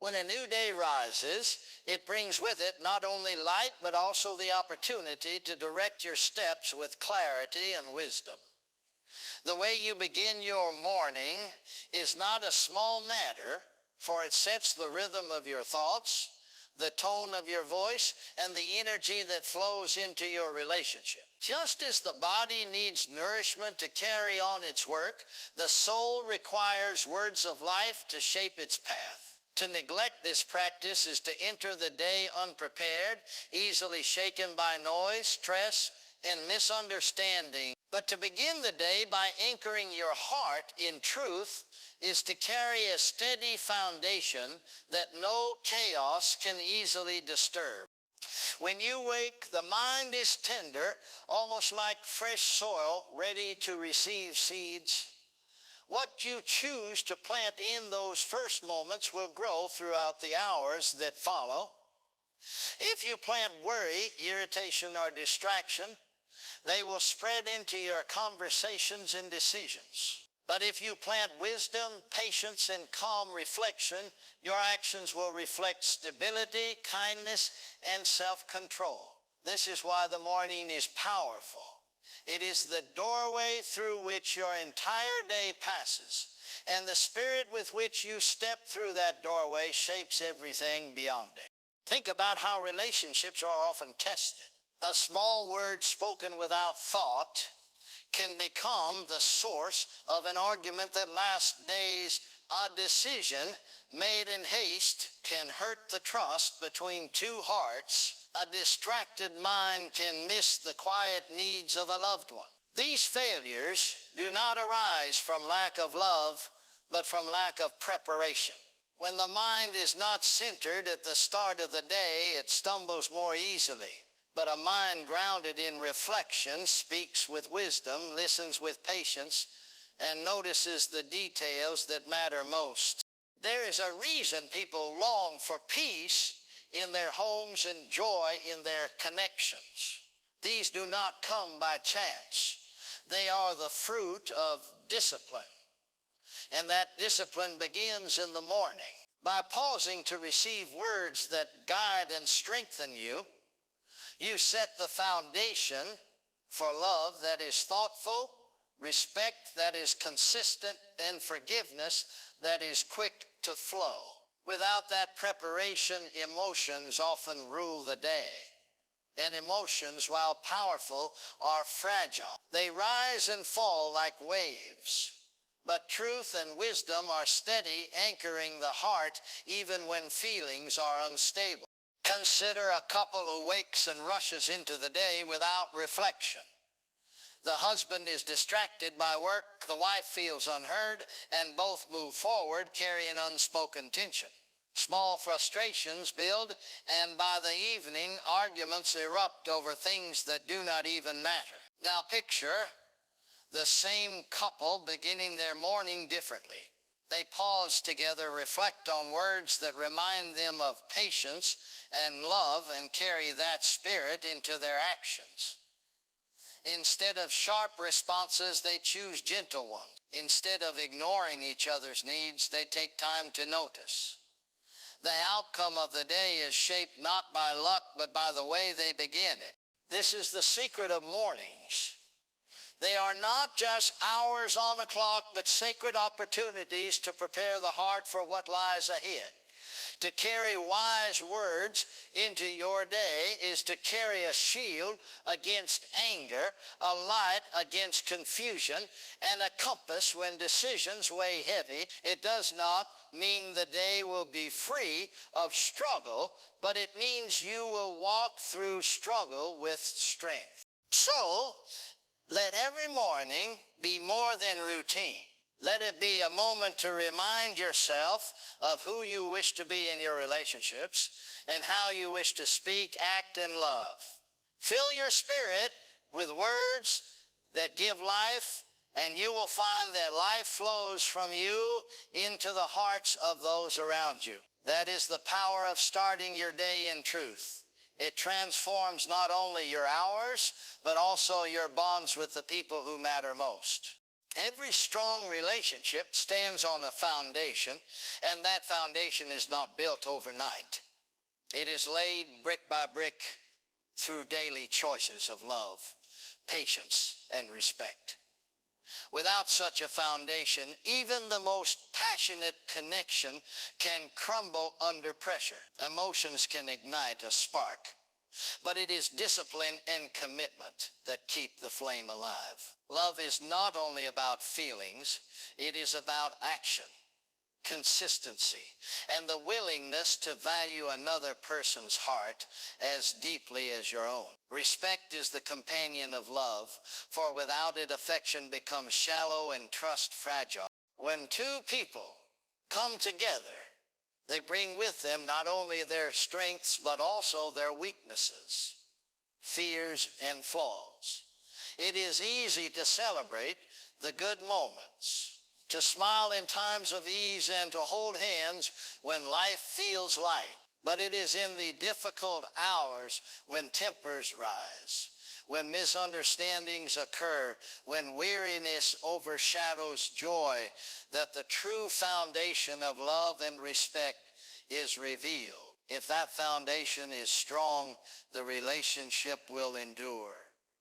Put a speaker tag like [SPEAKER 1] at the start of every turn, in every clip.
[SPEAKER 1] When a new day rises, it brings with it not only light, but also the opportunity to direct your steps with clarity and wisdom. The way you begin your morning is not a small matter, for it sets the rhythm of your thoughts, the tone of your voice, and the energy that flows into your relationship. Just as the body needs nourishment to carry on its work, the soul requires words of life to shape its path. To neglect this practice is to enter the day unprepared, easily shaken by noise, stress, and misunderstanding. But to begin the day by anchoring your heart in truth is to carry a steady foundation that no chaos can easily disturb. When you wake, the mind is tender, almost like fresh soil ready to receive seeds. What you choose to plant in those first moments will grow throughout the hours that follow. If you plant worry, irritation, or distraction, they will spread into your conversations and decisions. But if you plant wisdom, patience, and calm reflection, your actions will reflect stability, kindness, and self-control. This is why the morning is powerful. It is the doorway through which your entire day passes, and the spirit with which you step through that doorway shapes everything beyond it. Think about how relationships are often tested. A small word spoken without thought can become the source of an argument that lasts days. A decision made in haste can hurt the trust between two hearts. A distracted mind can miss the quiet needs of a loved one. These failures do not arise from lack of love, but from lack of preparation. When the mind is not centered at the start of the day, it stumbles more easily. But a mind grounded in reflection speaks with wisdom, listens with patience, and notices the details that matter most. There is a reason people long for peace in their homes and joy in their connections. These do not come by chance. They are the fruit of discipline. And that discipline begins in the morning. By pausing to receive words that guide and strengthen you, you set the foundation for love that is thoughtful, respect that is consistent, and forgiveness that is quick to flow. Without that preparation, emotions often rule the day. And emotions, while powerful, are fragile. They rise and fall like waves. But truth and wisdom are steady, anchoring the heart even when feelings are unstable. Consider a couple who wakes and rushes into the day without reflection. The husband is distracted by work, the wife feels unheard, and both move forward carrying unspoken tension. Small frustrations build, and by the evening, arguments erupt over things that do not even matter. Now picture the same couple beginning their morning differently. They pause together, reflect on words that remind them of patience and love, and carry that spirit into their actions. Instead of sharp responses, they choose gentle ones. Instead of ignoring each other's needs, they take time to notice. The outcome of the day is shaped not by luck, but by the way they begin it. This is the secret of mornings. They are not just hours on the clock, but sacred opportunities to prepare the heart for what lies ahead. To carry wise words into your day is to carry a shield against anger, a light against confusion, and a compass when decisions weigh heavy. It does not mean the day will be free of struggle, but it means you will walk through struggle with strength. So, let every morning be more than routine. Let it be a moment to remind yourself of who you wish to be in your relationships and how you wish to speak, act, and love. Fill your spirit with words that give life, and you will find that life flows from you into the hearts of those around you. That is the power of starting your day in truth. It transforms not only your hours, but also your bonds with the people who matter most. Every strong relationship stands on a foundation, and that foundation is not built overnight. It is laid brick by brick through daily choices of love, patience, and respect. Without such a foundation, even the most passionate connection can crumble under pressure. Emotions can ignite a spark, but it is discipline and commitment that keep the flame alive. Love is not only about feelings, it is about action, consistency, and the willingness to value another person's heart as deeply as your own. Respect is the companion of love, for without it affection becomes shallow and trust fragile. When two people come together, they bring with them not only their strengths, but also their weaknesses, fears, and flaws. It is easy to celebrate the good moments, to smile in times of ease, and to hold hands when life feels light. But it is in the difficult hours when tempers rise, when misunderstandings occur, when weariness overshadows joy, that the true foundation of love and respect is revealed. If that foundation is strong, the relationship will endure,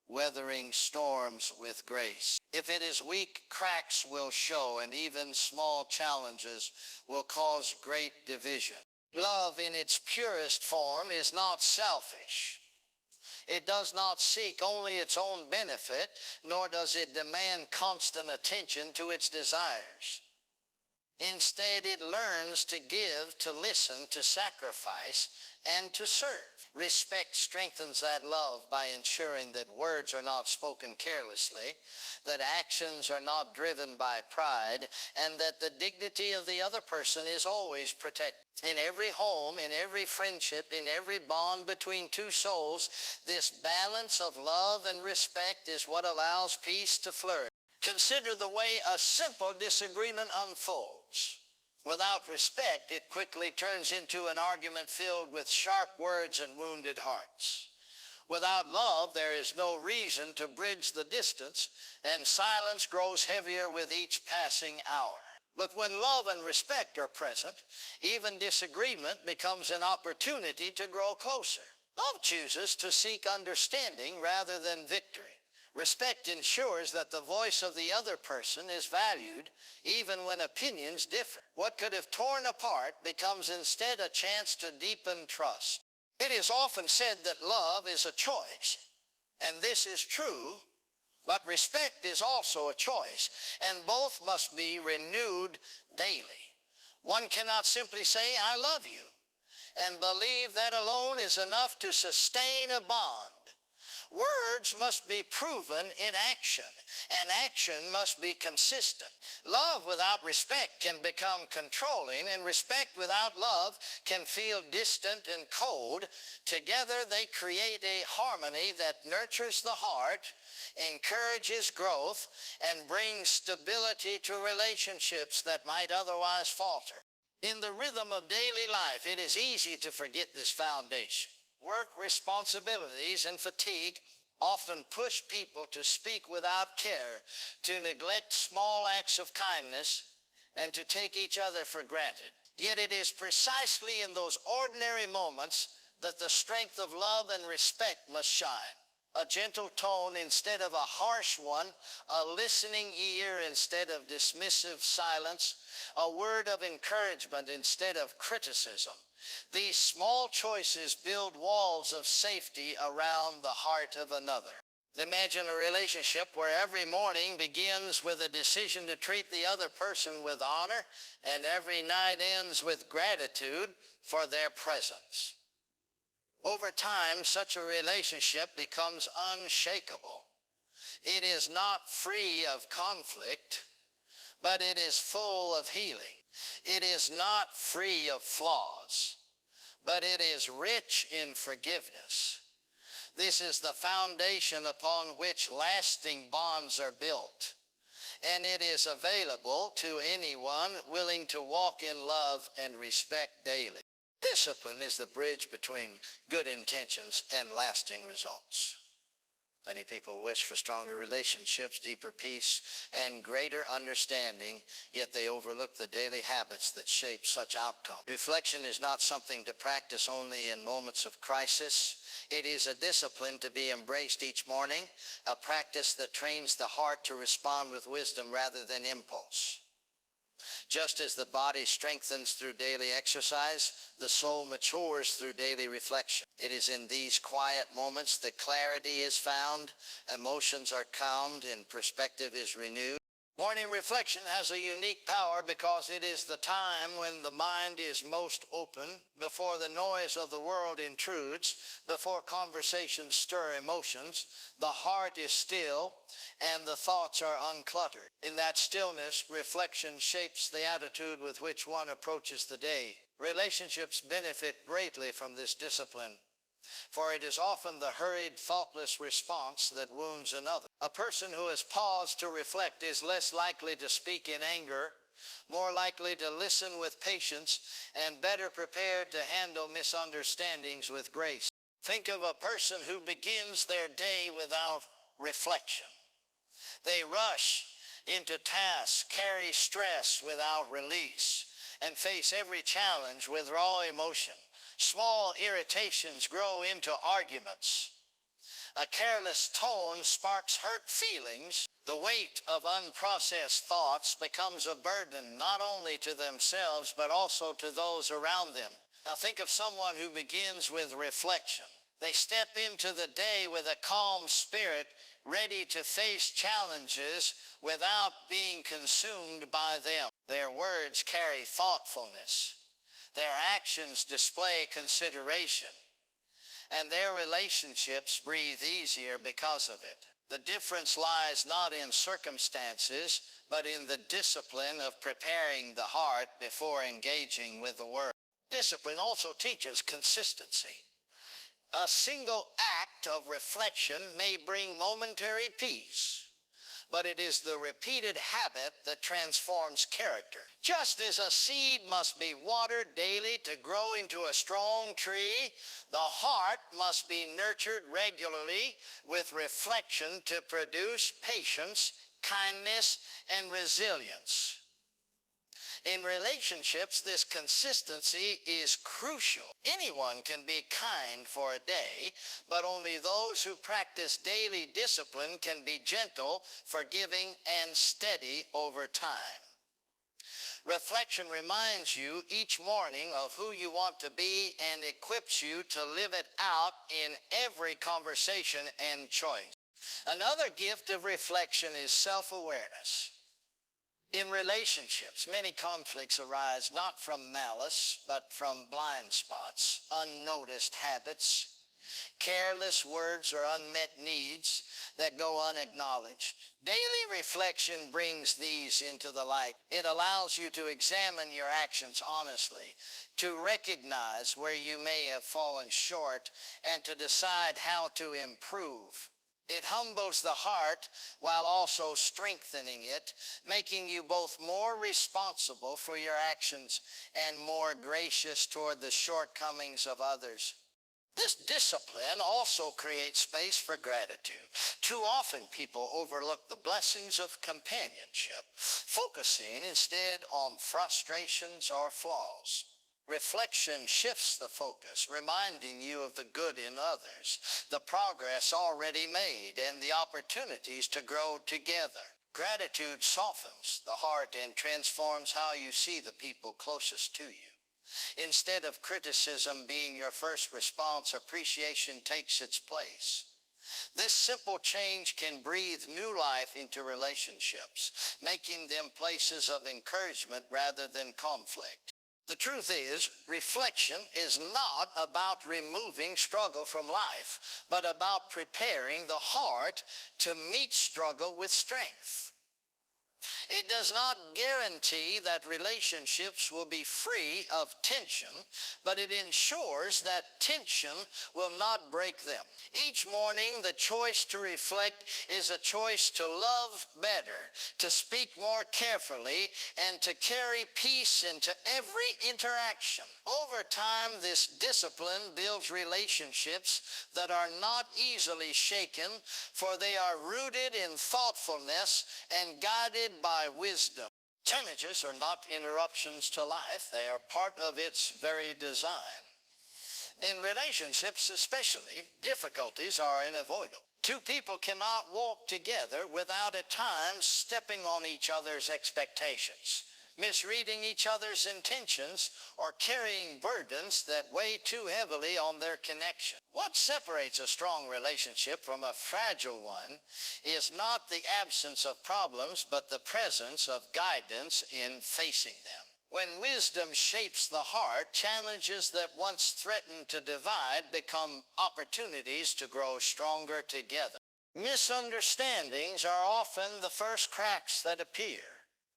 [SPEAKER 1] weathering storms with grace. If it is weak, cracks will show, and even small challenges will cause great division. Love in its purest form is not selfish. It does not seek only its own benefit, nor does it demand constant attention to its desires. Instead, it learns to give, to listen, to sacrifice, and to serve. Respect strengthens that love by ensuring that words are not spoken carelessly, that actions are not driven by pride, and that the dignity of the other person is always protected. In every home, in every friendship, in every bond between two souls, this balance of love and respect is what allows peace to flourish. Consider the way a simple disagreement unfolds. Without respect, it quickly turns into an argument filled with sharp words and wounded hearts. Without love, there is no reason to bridge the distance, and silence grows heavier with each passing hour. But when love and respect are present, even disagreement becomes an opportunity to grow closer. Love chooses to seek understanding rather than victory. Respect ensures that the voice of the other person is valued, even when opinions differ. What could have torn apart becomes instead a chance to deepen trust. It is often said that love is a choice, and this is true, but respect is also a choice, and both must be renewed daily. One cannot simply say, "I love you," and believe that alone is enough to sustain a bond. Words must be proven in action, and action must be consistent. Love without respect can become controlling, and respect without love can feel distant and cold. Together they create a harmony that nurtures the heart, encourages growth, and brings stability to relationships that might otherwise falter. In the rhythm of daily life, it is easy to forget this foundation. Work responsibilities and fatigue often push people to speak without care, to neglect small acts of kindness, and to take each other for granted. Yet it is precisely in those ordinary moments that the strength of love and respect must shine. A gentle tone instead of a harsh one, a listening ear instead of dismissive silence, a word of encouragement instead of criticism. These small choices build walls of safety around the heart of another. Imagine a relationship where every morning begins with a decision to treat the other person with honor, and every night ends with gratitude for their presence. Over time, such a relationship becomes unshakable. It is not free of conflict, but it is full of healing. It is not free of flaws, but it is rich in forgiveness. This is the foundation upon which lasting bonds are built, and it is available to anyone willing to walk in love and respect daily. Discipline is the bridge between good intentions and lasting results. Many people wish for stronger relationships, deeper peace, and greater understanding, yet they overlook the daily habits that shape such outcomes. Reflection is not something to practice only in moments of crisis. It is a discipline to be embraced each morning, a practice that trains the heart to respond with wisdom rather than impulse. Just as the body strengthens through daily exercise, the soul matures through daily reflection. It is in these quiet moments that clarity is found, emotions are calmed, and perspective is renewed. Morning reflection has a unique power because it is the time when the mind is most open, before the noise of the world intrudes, before conversations stir emotions, the heart is still, and the thoughts are uncluttered. In that stillness, reflection shapes the attitude with which one approaches the day. Relationships benefit greatly from this discipline, for it is often the hurried, thoughtless response that wounds another. A person who has paused to reflect is less likely to speak in anger, more likely to listen with patience, and better prepared to handle misunderstandings with grace. Think of a person who begins their day without reflection. They rush into tasks, carry stress without release, and face every challenge with raw emotion. Small irritations grow into arguments. A careless tone sparks hurt feelings. The weight of unprocessed thoughts becomes a burden not only to themselves but also to those around them. Now think of someone who begins with reflection. They step into the day with a calm spirit, ready to face challenges without being consumed by them. Their words carry thoughtfulness. Their actions display consideration, and their relationships breathe easier because of it. The difference lies not in circumstances, but in the discipline of preparing the heart before engaging with the world. Discipline also teaches consistency. A single act of reflection may bring momentary peace, but it is the repeated habit that transforms character. Just as a seed must be watered daily to grow into a strong tree, the heart must be nurtured regularly with reflection to produce patience, kindness, and resilience. In relationships, this consistency is crucial. Anyone can be kind for a day, but only those who practice daily discipline can be gentle, forgiving, and steady over time. Reflection reminds you each morning of who you want to be and equips you to live it out in every conversation and choice. Another gift of reflection is self-awareness. In relationships, many conflicts arise not from malice, but from blind spots, unnoticed habits, careless words, or unmet needs that go unacknowledged. Daily reflection brings these into the light. It allows you to examine your actions honestly, to recognize where you may have fallen short, and to decide how to improve. It humbles the heart while also strengthening it, making you both more responsible for your actions and more gracious toward the shortcomings of others. This discipline also creates space for gratitude. Too often people overlook the blessings of companionship, focusing instead on frustrations or flaws. Reflection shifts the focus, reminding you of the good in others, the progress already made, and the opportunities to grow together. Gratitude softens the heart and transforms how you see the people closest to you. Instead of criticism being your first response, appreciation takes its place. This simple change can breathe new life into relationships, making them places of encouragement rather than conflict. The truth is, reflection is not about removing struggle from life, but about preparing the heart to meet struggle with strength. It does not guarantee that relationships will be free of tension, but it ensures that tension will not break them. Each morning, the choice to reflect is a choice to love better, to speak more carefully, and to carry peace into every interaction. Over time, this discipline builds relationships that are not easily shaken, for they are rooted in thoughtfulness and guided by wisdom. Challenges are not interruptions to life. They are part of its very design. In relationships especially, difficulties are unavoidable. Two people cannot walk together without at times stepping on each other's expectations, misreading each other's intentions, or carrying burdens that weigh too heavily on their connection. What separates a strong relationship from a fragile one is not the absence of problems, but the presence of guidance in facing them. When wisdom shapes the heart, challenges that once threatened to divide become opportunities to grow stronger together. Misunderstandings are often the first cracks that appear.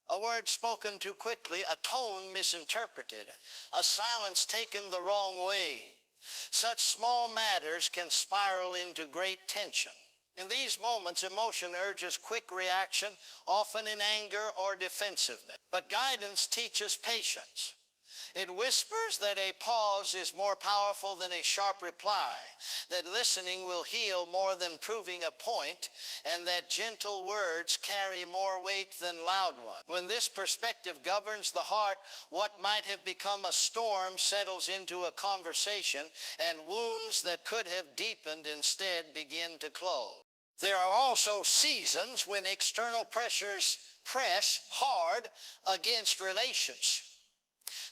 [SPEAKER 1] A word spoken too quickly, a tone misinterpreted, a silence taken the wrong way. Such small matters can spiral into great tension. In these moments, emotion urges quick reaction, often in anger or defensiveness. But guidance teaches patience. It whispers that a pause is more powerful than a sharp reply, that listening will heal more than proving a point, and that gentle words carry more weight than loud ones. When this perspective governs the heart, what might have become a storm settles into a conversation, and wounds that could have deepened instead begin to close. There are also seasons when external pressures press hard against relations.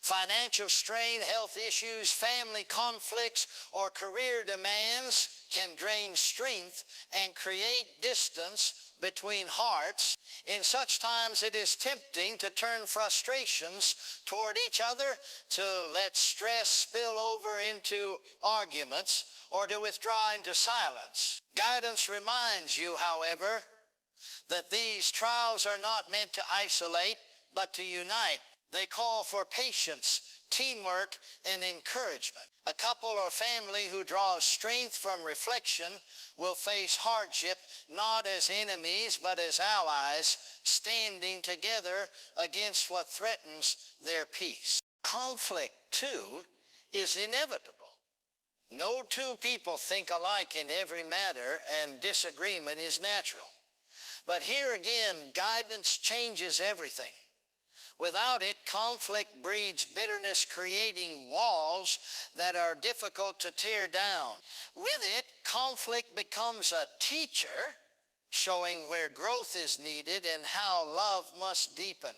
[SPEAKER 1] Financial strain, health issues, family conflicts, or career demands can drain strength and create distance between hearts. In such times, it is tempting to turn frustrations toward each other, to let stress spill over into arguments, or to withdraw into silence. Guidance reminds you, however, that these trials are not meant to isolate, but to unite. They call for patience, teamwork, and encouragement. A couple or family who draws strength from reflection will face hardship not as enemies, but as allies, standing together against what threatens their peace. Conflict, too, is inevitable. No two people think alike in every matter, and disagreement is natural. But here again, guidance changes everything. Without it, conflict breeds bitterness, creating walls that are difficult to tear down. With it, conflict becomes a teacher, showing where growth is needed and how love must deepen.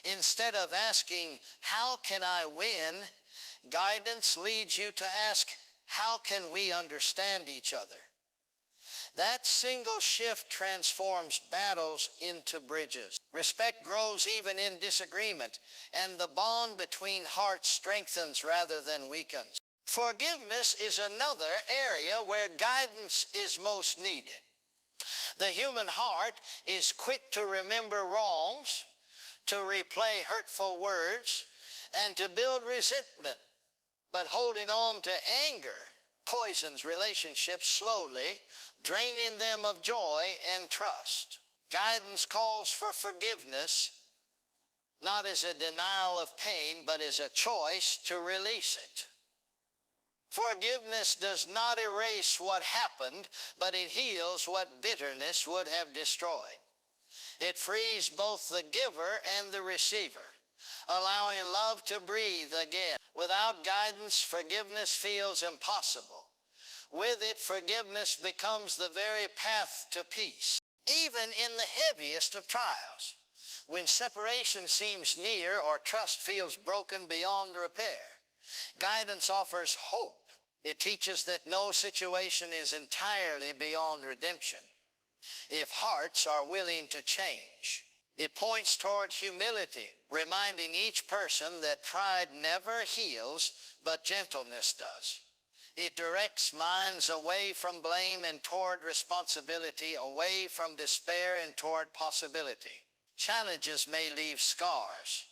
[SPEAKER 1] Instead of asking, "How can I win?" guidance leads you to ask, "How can we understand each other?" That single shift transforms battles into bridges. Respect grows even in disagreement, and the bond between hearts strengthens rather than weakens. Forgiveness is another area where guidance is most needed. The human heart is quick to remember wrongs, to replay hurtful words, and to build resentment. But holding on to anger poisons relationships slowly, draining them of joy and trust. Guidance calls for forgiveness, not as a denial of pain, but as a choice to release it. Forgiveness does not erase what happened, but it heals what bitterness would have destroyed. It frees both the giver and the receiver, allowing love to breathe again. Without guidance, forgiveness feels impossible. With it, forgiveness becomes the very path to peace. Even in the heaviest of trials, when separation seems near or trust feels broken beyond repair, guidance offers hope. It teaches that no situation is entirely beyond redemption if hearts are willing to change. It points toward humility, reminding each person that pride never heals, but gentleness does. It directs minds away from blame and toward responsibility, away from despair and toward possibility. Challenges may leave scars,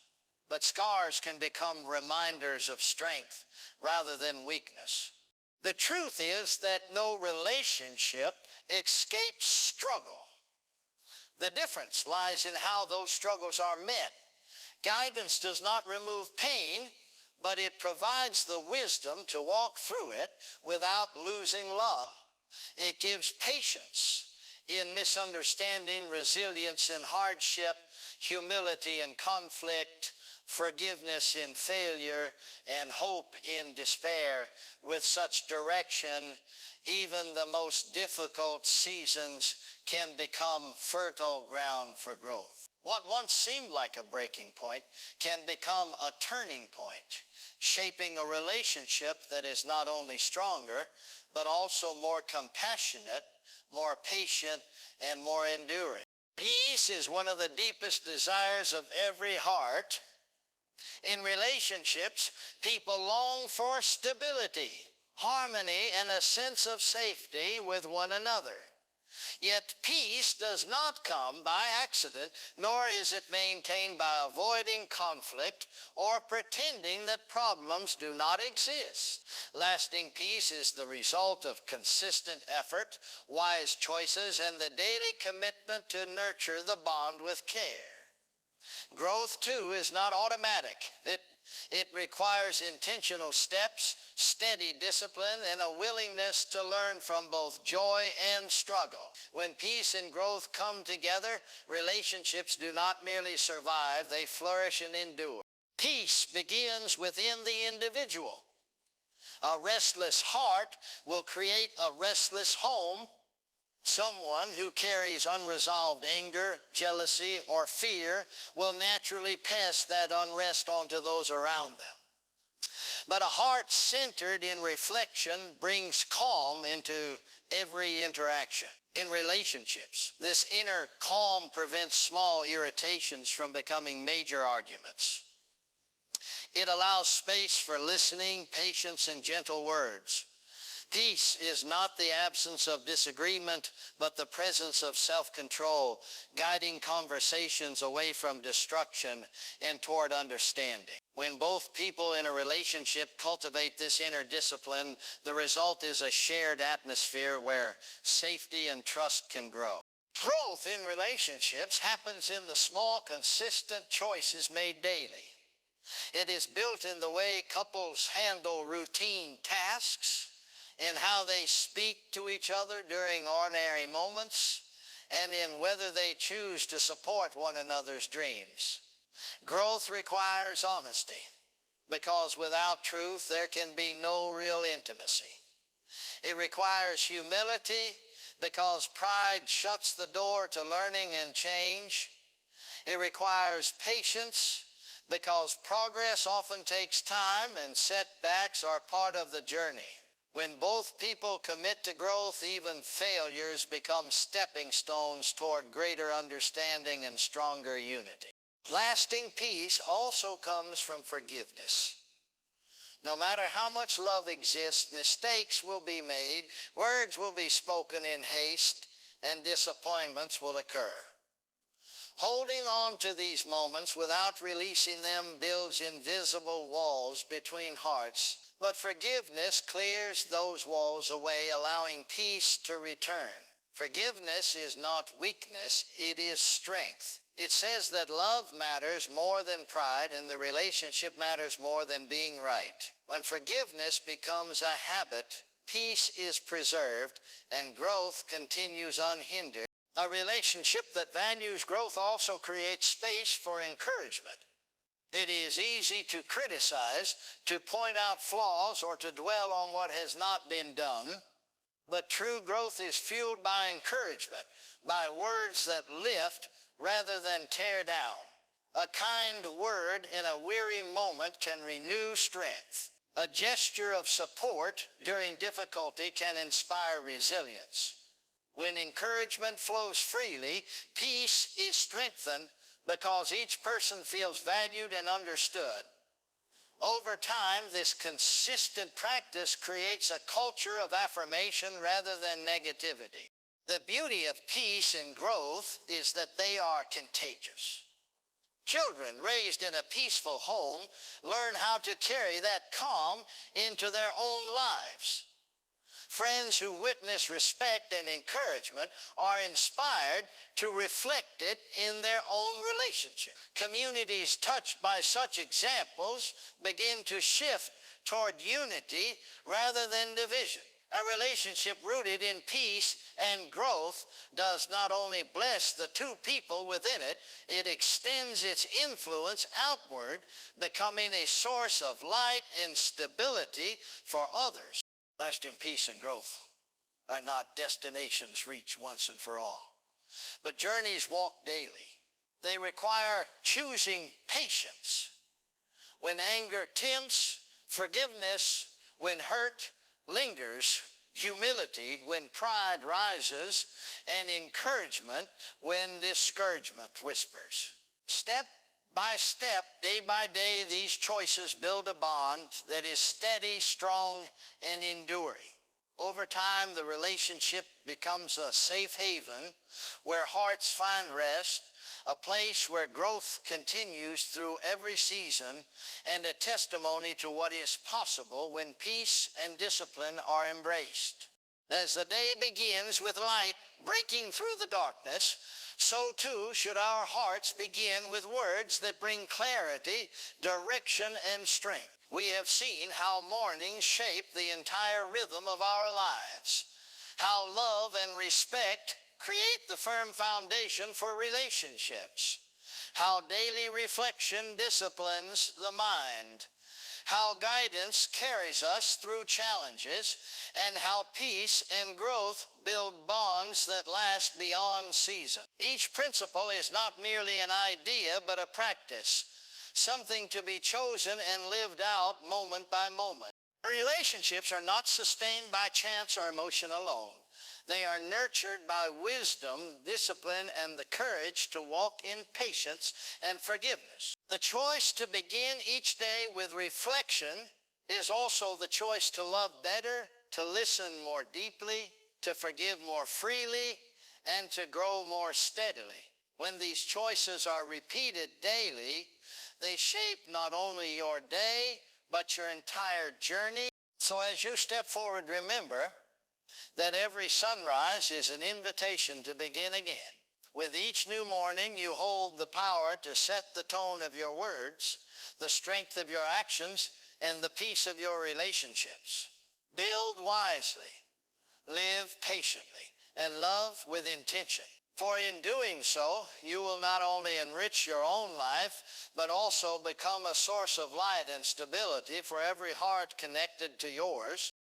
[SPEAKER 1] but scars can become reminders of strength rather than weakness. The truth is that no relationship escapes struggle. The difference lies in how those struggles are met. Guidance does not remove pain, but it provides the wisdom to walk through it without losing love. It gives patience in misunderstanding, resilience in hardship, humility in conflict, forgiveness in failure, and hope in despair. With such direction, even the most difficult seasons can become fertile ground for growth. What once seemed like a breaking point can become a turning point, shaping a relationship that is not only stronger, but also more compassionate, more patient, and more enduring. Peace is one of the deepest desires of every heart. In relationships, people long for stability, harmony, and a sense of safety with one another. Yet peace does not come by accident, nor is it maintained by avoiding conflict or pretending that problems do not exist. Lasting peace is the result of consistent effort, wise choices, and the daily commitment to nurture the bond with care. Growth, too, is not automatic. It requires intentional steps, steady discipline, and a willingness to learn from both joy and struggle. When peace and growth come together, relationships do not merely survive, they flourish and endure. Peace begins within the individual. A restless heart will create a restless home. Someone who carries unresolved anger, jealousy, or fear will naturally pass that unrest on to those around them. But a heart centered in reflection brings calm into every interaction. In relationships, this inner calm prevents small irritations from becoming major arguments. It allows space for listening, patience, and gentle words. Peace is not the absence of disagreement, but the presence of self-control, guiding conversations away from destruction and toward understanding. When both people in a relationship cultivate this inner discipline, the result is a shared atmosphere where safety and trust can grow. Growth in relationships happens in the small, consistent choices made daily. It is built in the way couples handle routine tasks, in how they speak to each other during ordinary moments, and in whether they choose to support one another's dreams. Growth requires honesty, because without truth there can be no real intimacy. It requires humility, because pride shuts the door to learning and change. It requires patience, because progress often takes time and setbacks are part of the journey. When both people commit to growth, even failures become stepping stones toward greater understanding and stronger unity. Lasting peace also comes from forgiveness. No matter how much love exists, mistakes will be made, words will be spoken in haste, and disappointments will occur. Holding on to these moments without releasing them builds invisible walls between hearts. But forgiveness clears those walls away, allowing peace to return. Forgiveness is not weakness, it is strength. It says that love matters more than pride, and the relationship matters more than being right. When forgiveness becomes a habit, peace is preserved, and growth continues unhindered. A relationship that values growth also creates space for encouragement. It is easy to criticize, to point out flaws, or to dwell on what has not been done, but true growth is fueled by encouragement, by words that lift rather than tear down. A kind word in a weary moment can renew strength. A gesture of support during difficulty can inspire resilience. When encouragement flows freely, peace is strengthened, because each person feels valued and understood. Over time, this consistent practice creates a culture of affirmation rather than negativity. The beauty of peace and growth is that they are contagious. Children raised in a peaceful home learn how to carry that calm into their own lives. Friends who witness respect and encouragement are inspired to reflect it in their own relationship. Communities touched by such examples begin to shift toward unity rather than division. A relationship rooted in peace and growth does not only bless the two people within it, it extends its influence outward, becoming a source of light and stability for others. Lasting peace and growth are not destinations reached once and for all, but journeys walked daily. They require choosing patience when anger tempts, forgiveness when hurt lingers, humility when pride rises, and encouragement when discouragement whispers. Step by step, day by day, these choices build a bond that is steady, strong, and enduring. Over time, the relationship becomes a safe haven where hearts find rest, a place where growth continues through every season, and a testimony to what is possible when peace and discipline are embraced. As the day begins with light breaking through the darkness, so too should our hearts begin with words that bring clarity, direction, and strength. We have seen how mornings shape the entire rhythm of our lives, how love and respect create the firm foundation for relationships, how daily reflection disciplines the mind, how guidance carries us through challenges, and how peace and growth build bonds that last beyond season. Each principle is not merely an idea, but a practice, something to be chosen and lived out moment by moment. Relationships are not sustained by chance or emotion alone. They are nurtured by wisdom, discipline, and the courage to walk in patience and forgiveness. The choice to begin each day with reflection is also the choice to love better, to listen more deeply, to forgive more freely, and to grow more steadily. When these choices are repeated daily, they shape not only your day, but your entire journey. So as you step forward, remember that every sunrise is an invitation to begin again. With each new morning, you hold the power to set the tone of your words, the strength of your actions, and the peace of your relationships. Build wisely, live patiently, and love with intention. For in doing so, you will not only enrich your own life, but also become a source of light and stability for every heart connected to yours.